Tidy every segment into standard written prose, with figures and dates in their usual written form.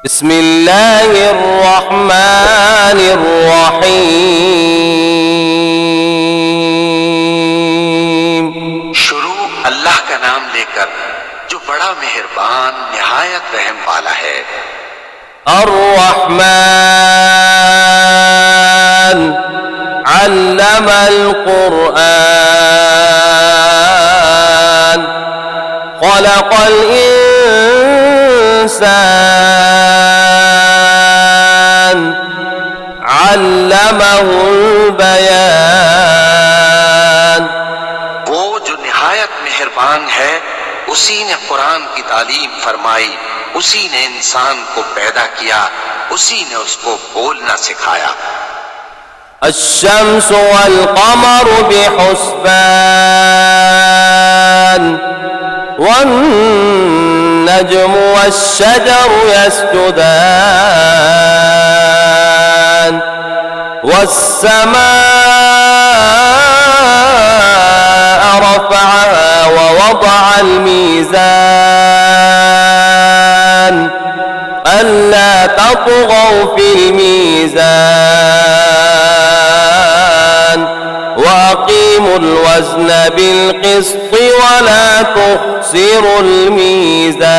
बिस्मिल्लाहिर्रहमानिर्रहीम। शुरू अल्लाह का नाम लेकर जो बड़ा मेहरबान निहायत रहम वाला है। अर्रहमान अल्लमल कुरआन खलक़ल इंसान अल्लमहुल बयान। वो जो निहायत मेहरबान है, उसी ने कुरान की तालीम फरमाई, उसी ने इंसान को पैदा किया, उसी ने उसको बोलना सिखाया। अश्शम्सु वल क़मरु बिहुस्बान वन नज्मु वश्शजरु यस्जुदान वस्समाअ रफ़अहा ववضअल मीज़ान अल्ला तत्ग़ौ फ़िल मीज़ान वअक़ीमुल वज़्न बिल-क़िस्ति वला तुख़्सिरुल मीज़ान।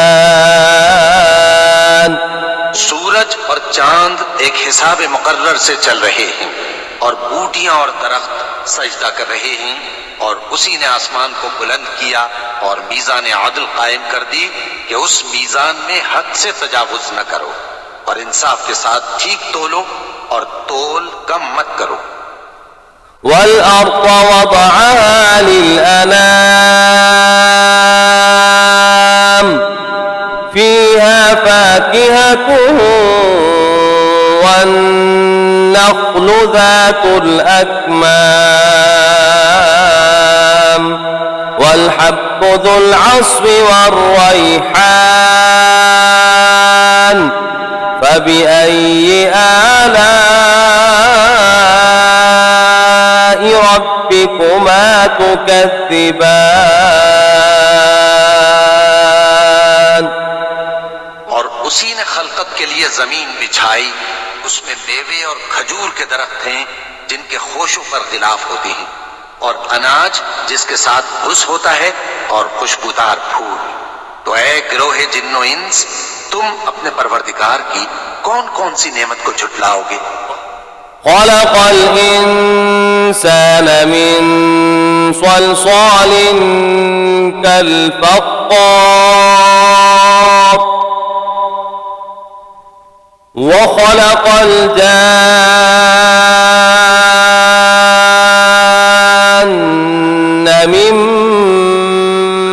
सूरज और चांद एक हिसाब मुकर्रर से चल रहे हैं और बूटियां और दरख्त सजदा कर रहे हैं, और उसी ने आसमान को बुलंद किया और मीज़ान आदल कायम कर दी कि उस मीज़ान में हद से तजावुज न करो और इंसाफ के साथ ठीक तोलो और तोल कम मत करो। वल अर्द वदअहा लिल-अनाम फीहा फाकिहतुन वन्नख्लु ज़ातुल अक्माम वल्हब्बु ज़ुल अस्फ़ि वर्रैहान फबिअय्यि आलाइ रब्बिकुमा तुकज़्ज़िबान। और उसी ने खलकत के लिए जमीन बिछाई, उसमें मेवे और खजूर के दरख्त हैं जिनके खोशों पर गिलाफ होते हैं, और अनाज जिसके साथ भुस होता है और खुशबूदार फूल। तो ऐ गिरोहे जिन्नो इंस, तुम अपने परवरदिगार की कौन कौन सी नेमत को झुटलाओगे। खलक़ल इंसान मिन सलसालिन कल फ़ख़्ख़ार व खलक़ल जान्न मिन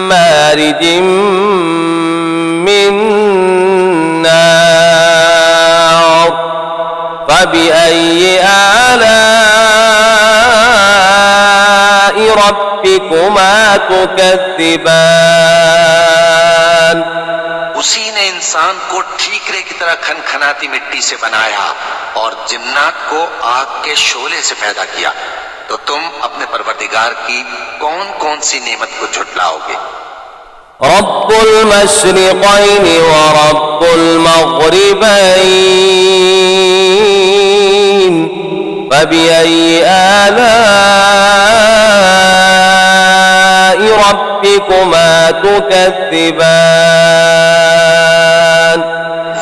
मारिजिम मिन नार फबिअय्यि आलाइ रब्बिकुमा तुकज़्ज़िबान। उसी ने इंसान को ठीकरे की तरह खनखनाती मिट्टी से बनाया और जिन्नात को आग के शोले से पैदा किया। तो तुम अपने परवरदिगार की कौन कौन सी नेमत को झुटलाओगे। रब्बुल मशरिक़ैनि व रब्बुल मग़रिबैन फबिअय्यि आलाइ रब्बिकुमा तुकज़्ज़िबान।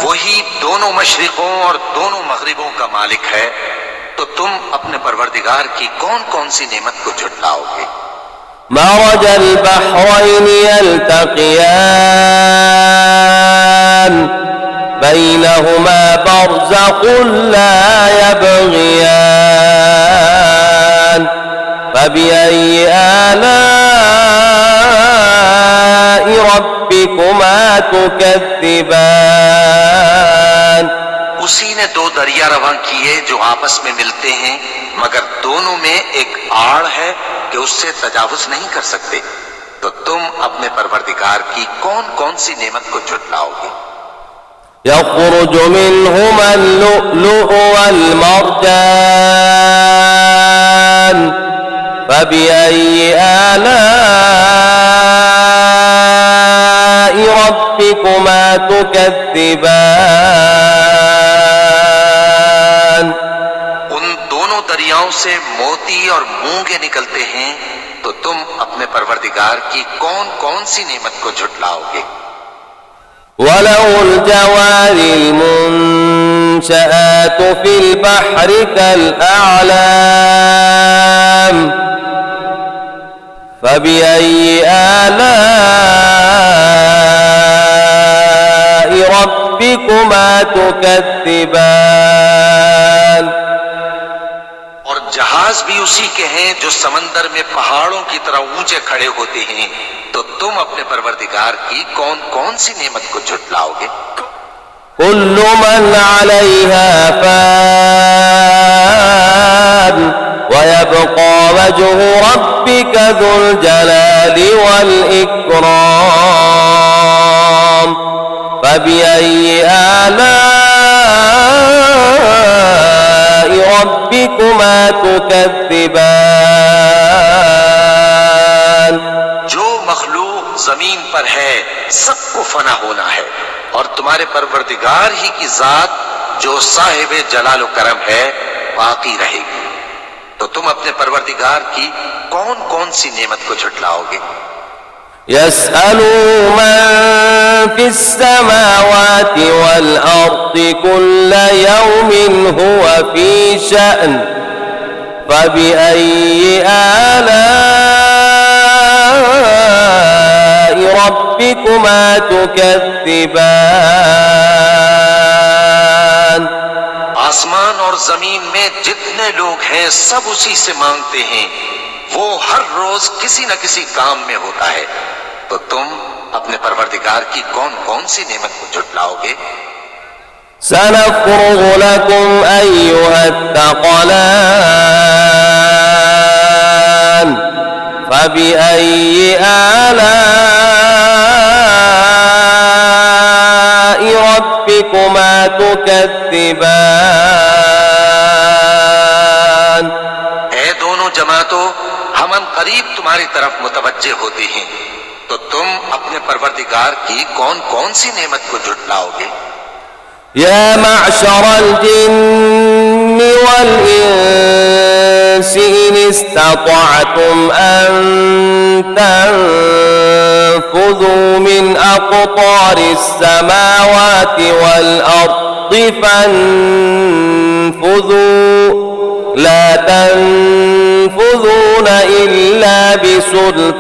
वही दोनों मशरिकों और दोनों मगरिबों का मालिक है, तो तुम अपने परवरदिगार की कौन कौन सी नेमत को झुटलाओगे। मरजल बहरैनि यल्तक़ियान बैनहुमा बरज़ख़ुन ला यबग़ियान फबिअय्यि आलाइ रब्बिकुमा तुकज़्ज़िबान। उसी ने दो दरिया रवां किए जो आपस में मिलते हैं, मगर दोनों में एक आड़ है कि उससे तजावुज नहीं कर सकते। तो तुम अपने परवरदिगार की कौन कौन सी नेमत को झुटलाओगे। यख़रुजु मिन्हुमल लुअ्लुअु वल मरजान फबिअय्यि आलाइ रब्बिकुमा تكذبان उन दोनों दरियाओं से मोती और मूंगे निकलते हैं, तो तुम अपने परवरदिगार की कौन कौन सी नेमत को झुटलाओगे। وله الجوار المنشآت في البحر كالأعلام فبأي آلاء ربكما تكذبان और जहाज भी उसी के हैं जो समंदर में पहाड़ों की तरह ऊंचे खड़े होते हैं, तो तुम अपने परवरदिगार की कौन कौन सी नेमत को झुटलाओगे। كل من عليها فان ويبقى وجه ربك ذو الجلال والإكرام فبأي آلاء ربكما تكذبان जो मखलूक जमीन पर है सबको फना होना है, और तुम्हारे परवरदिगार ही की जात जो साहिब जलाल करम है बाकी रहेगी। तो तुम अपने परवरदिगार की कौन कौन सी नेमत को झुटलाओगे। يسأله من في السماوات والأرض كل يوم هو في شأن فبأي آلاء ربكما تكذبان आसमान और जमीन में जितने लोग हैं सब उसी से मांगते हैं, वो हर रोज किसी न किसी काम में होता है। तो तुम अपने परवरदिगार की कौन कौन सी नेमत को झुटलाओगे। سنفرغ لكم أيها الثقلان فبأي آلاء ربكما تكذبان ऐ दोनों जमातों, हम करीब तुम्हारी तरफ मुतवज्जे होते हैं, तो तुम अपने परवरदिगार की कौन कौन सी नेमत को झुटलाओगे। يا معشر الجن والإنس إن استطعتم أن تنفذوا من أقطار السماوات والأرض فانفذوا لا تنفذون إلا بسلطان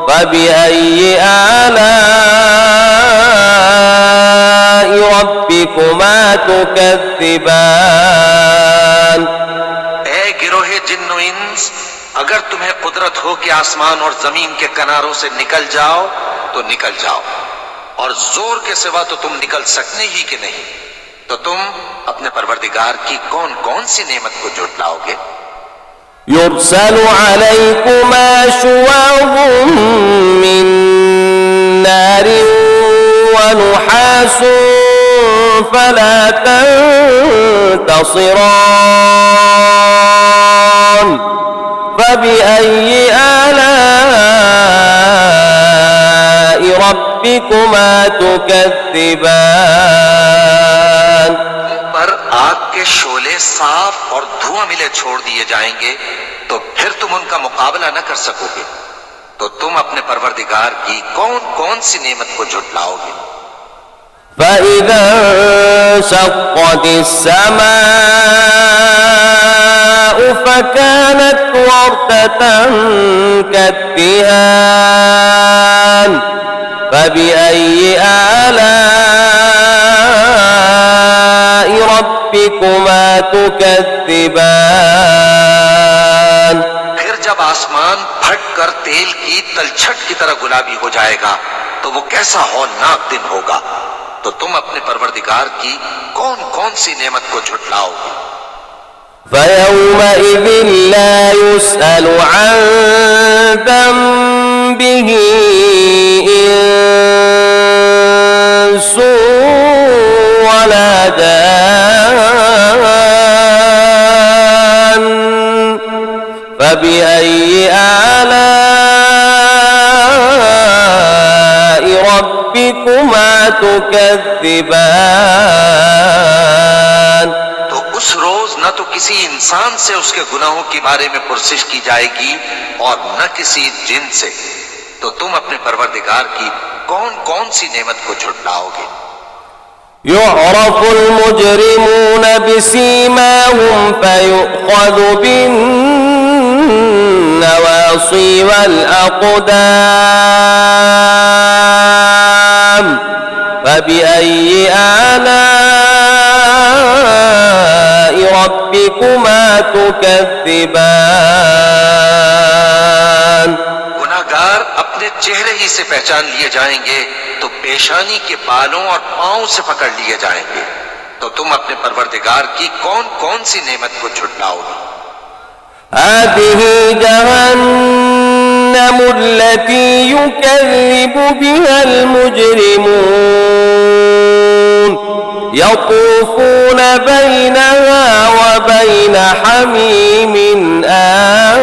فبأي آلاء ربكما تكذبان ऐ गिरोहे जिन्नो इंस, अगर तुम्हें कुदरत हो कि आसमान और जमीन के किनारों से निकल जाओ तो निकल जाओ, और जोर के सिवा तो तुम निकल सकने ही कि नहीं। तो तुम अपने परवरदिगार की कौन कौन सी नेमत को झुटलाओगे। يرسل عليكما شواظ من نار ونحاس فلا تنتصران فبأي آلاء ربكما تكذبان पर आग के शोले साफ और धुआं मिले छोड़ दिए जाएंगे, तो फिर तुम उनका मुकाबला न कर सकोगे। तो तुम अपने परवरदिगार की कौन कौन सी नेमत को झुटलाओगे। فإذا انشقت السماء فكانت وردة كالدهان فبأي آلاء ربكما تكذبان फिर जब आसमान फट कर तेल की तलछट की तरह गुलाबी हो जाएगा, तो वो कैसा हौलनाक दिन होगा। तो तुम अपने परवरदिगार की कौन कौन सी नेमत को झुटलाओगे। فيومئذ لا يسأل عن ذنبه إنس ولا جان فبأي آلاء تكذبان तो उस रोज न तो किसी इंसान से उसके गुनाहों के बारे में पुरसिश की जाएगी और न किसी जिन से। तो तुम अपने परवरदिगार की कौन कौन सी नेमत को झुटलाओगे। يعرف المجرمون بسيماهم فيؤخذ بالنواصي والأقدام فبأي آلاء ربكما تكذبان गुनाहगार अपने चेहरे ही से पहचान लिए जाएंगे तो पेशानी के बालों और पांव से पकड़ लिए जाएंगे। तो तुम अपने परवरदिगार की कौन कौन सी नेमत को झुटलाओगे। هذه جهنم التي يكذب بها المجرمون يطوفون بينها وبين حميم آن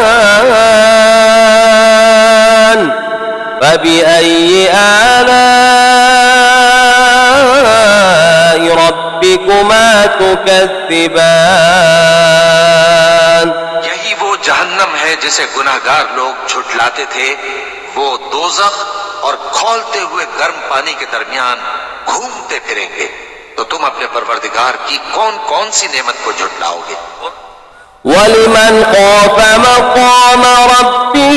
فبأي آلاء ربكما تكذبان यही वो जहन्नम है जिसे गुनाहगार लोग झुटलाते थे। वो दोज़ख और खौलते हुए गर्म पानी के दरमियान घूमते फिरेंगे। तो तुम अपने परवरदिगार की कौन कौन सी नेमत को झुटलाओगे। ولمن خاف مقام ربه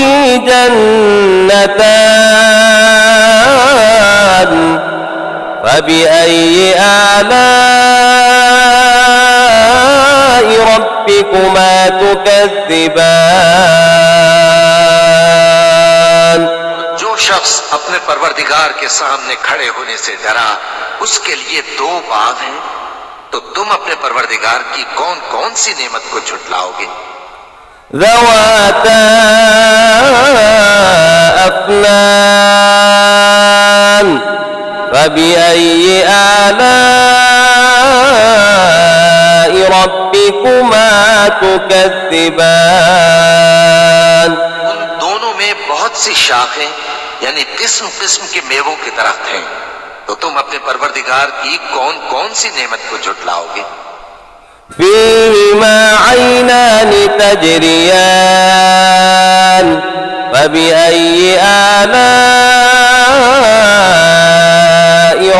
جنتان فبأي آلاء ربكما تكذبان जो शख्स अपने परवरदिगार के सामने खड़े होने से डरा उसके लिए दो बाग हैं। तो तुम अपने परवरदिगार की कौन कौन सी नेमत को झुटलाओगे। ذواتا أفنان فبأي آلاء ربكما تكذبان उन दोनों में बहुत सी शाखें यानी किस्म किस्म के मेवों के दरख्त हैं। तो तुम अपने परवरदिगार की कौन कौन सी नेमत को झुटलाओगे। فيهما عينان تجريان فبأي آلاء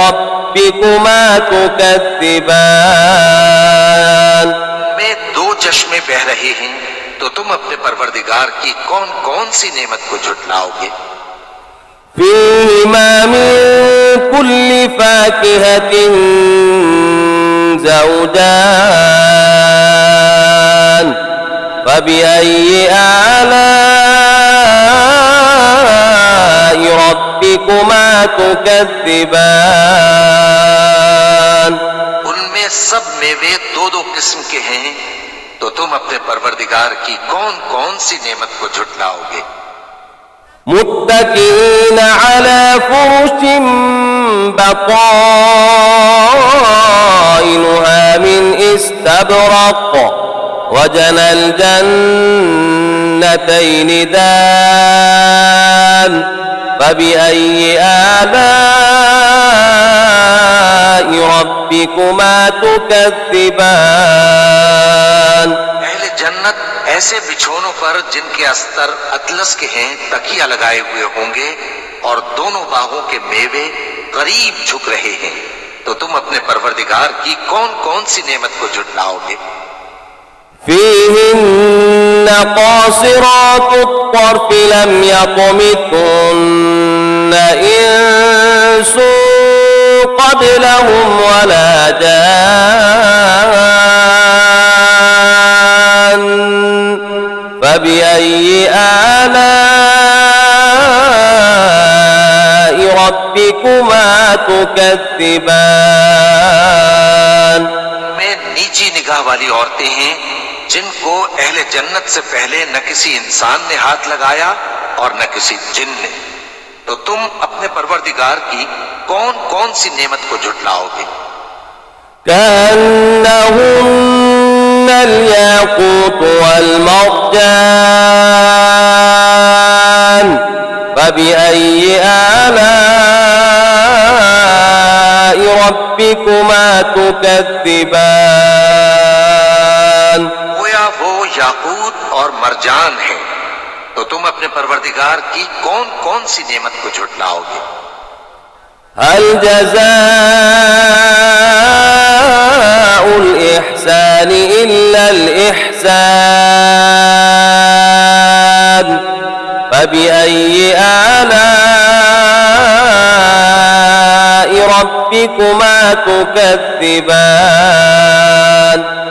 ربكما تكذبان में दो चश्मे बह रहे हैं। तो तुम अपने परवरदिगार की कौन कौन सी नेमत को झुटलाओगे। فيهما من كل فاكهة زوجان فبأي آلاء ربكما تكذبان उनमें सब मेवे दो दो किस्म के हैं। तो तुम अपने परवरदिगार की कौन कौन सी नेमत को झुटलाओगे। متكئين على فرش بطائنها من استبرق وجنى الجنتين دان فبأي آلاء ربكما تكذبان अहले जन्नत ऐसे बिछोनों पर जिनके अस्तर अतलस के हैं तकिया लगाए हुए होंगे और दोनों बागों के मेवे करीब झुक रहे हैं। तो तुम अपने परवरदिगार की कौन कौन सी नेमत को झुटलाओगे। فيهن قاصرات الطرف لم يطمثهن إنس قبلهم ولا جان فبأي آلاء ربكما تكذبان में नीची निगाह वाली औरतें हैं जिनको अहले जन्नत से पहले न किसी इंसान ने हाथ लगाया और न किसी जिन ने। तो तुम अपने परवरदिगार की कौन कौन सी नेमत को झुटलाओगे। كأنهن الياقوت والمرجان فبأي آلاء ربكما تكذبان गोया वो याकूत और मरजान है, तो तुम अपने परवरदिगार की कौन कौन सी नेमत को झुटलाओगे। هل جزاء الإحسان إلا الإحسان فبأي آلاء ربكما تكذبان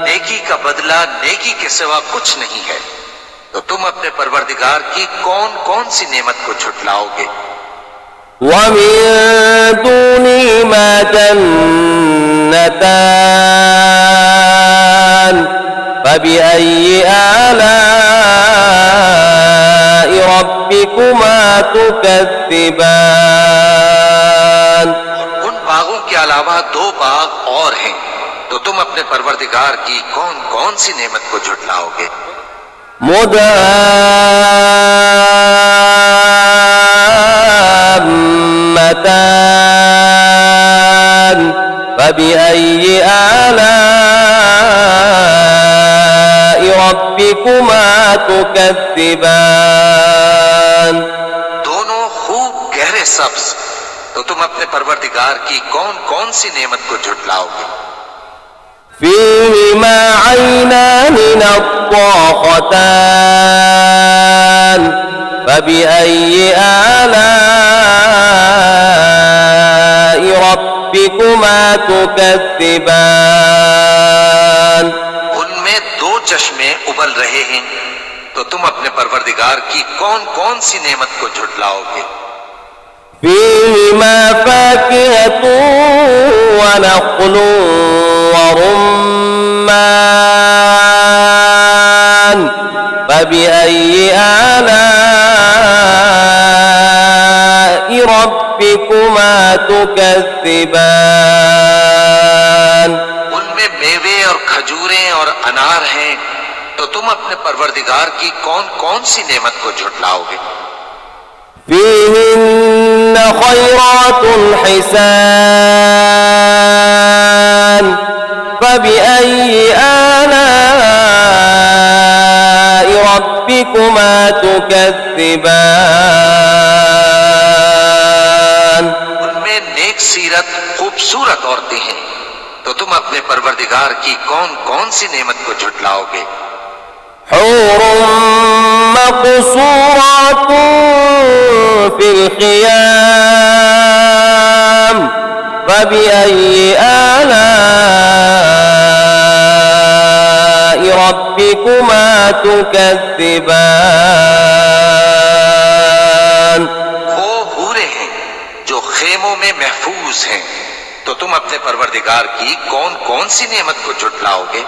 नेकी का बदला नेकी के सिवा कुछ नहीं है, तो तुम अपने परवरदिगार की कौन कौन सी नेमत को झुटलाओगे। ومن دونهما جنتان فبأي آلاء ربكما تكذبان उन बागों के अलावा दो बाग और हैं, तो तुम अपने परवरदिगार की कौन कौन सी नेमत को झुटलाओगे। مدهامتان فبأي آلاء ربكما تكذبان दोनों खूब गहरे सब्ज, तो तुम अपने परवरदिगार की कौन कौन सी नेमत को झुटलाओगे। فيهما عينان نضاختان فبأي آلاء ربكما تكذبان उनमें दो चश्मे उबल रहे हैं, तो तुम अपने परवरदिगार की कौन कौन सी नेमत को झुटलाओगे। فيهما فاكهة ونخل ورمان فبأي آلاء ربكما تكذبان उनमें मेवे और खजूरें और अनार हैं, तो तुम अपने परवरदिगार की कौन कौन सी नेमत को झुटलाओगे। فيهن خيرات حسان فبأي آلاء ربكما تكذبان उनमें नेक सीरत खूबसूरत औरतें हैं, तो तुम अपने परवरदिगार की कौन कौन सी नेमत को झुटलाओगे। حور مقصورات في الخيام فبأي آلاء ربكما تكذبان वो हूरें हैं जो खेमों में महफूज हैं, तो तुम अपने परवरदिगार की कौन कौन सी नेमत को झुटलाओगे।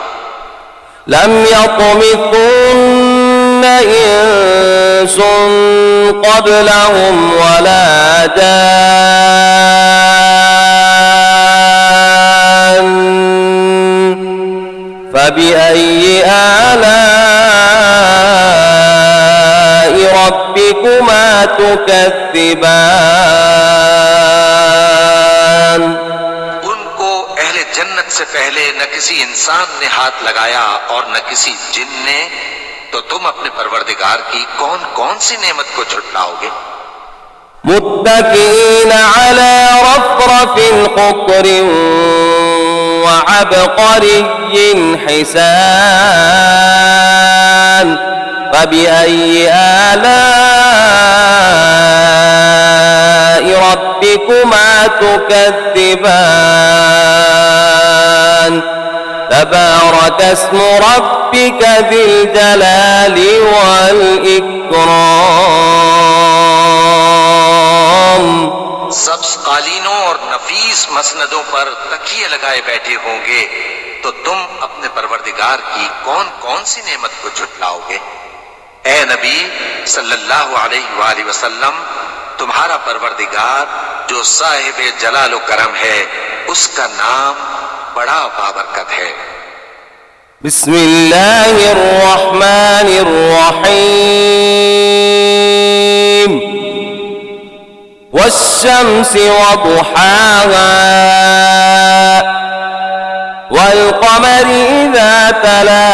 لم يطمثن إنس قبلهم ولا جان فبأي آلاء ربكما تكذبان उनको अहले जन्नत से पहले न किसी इंसान ने हाथ लगाया और न किसी जिन ने, तो तुम अपने परवरदिगार की कौन कौन सी नेमत को झुटलाओगे। متكئين على رفرف خضر وعبقري حسان فبأي آلاء ربكما تكذبان تبارك اسم ربك ذي الجلال والإكرام सब्ज कालीनों और नफीस मसनदों पर तकिए लगाए बैठे होंगे, तो तुम अपने परवरदिगार की कौन कौन सी नेमत को झुटलाओगे। ए नबी सल्लल्लाहु अलैहि वसल्लम, तुम्हारा परवरदिगार जो साहिब जलाल व करम है, उसका नाम बड़ा बाबरकत है। बिस्मिल्लाहिर्रहमानिर्रहीम वश्शम्सि वदुहाहा تلا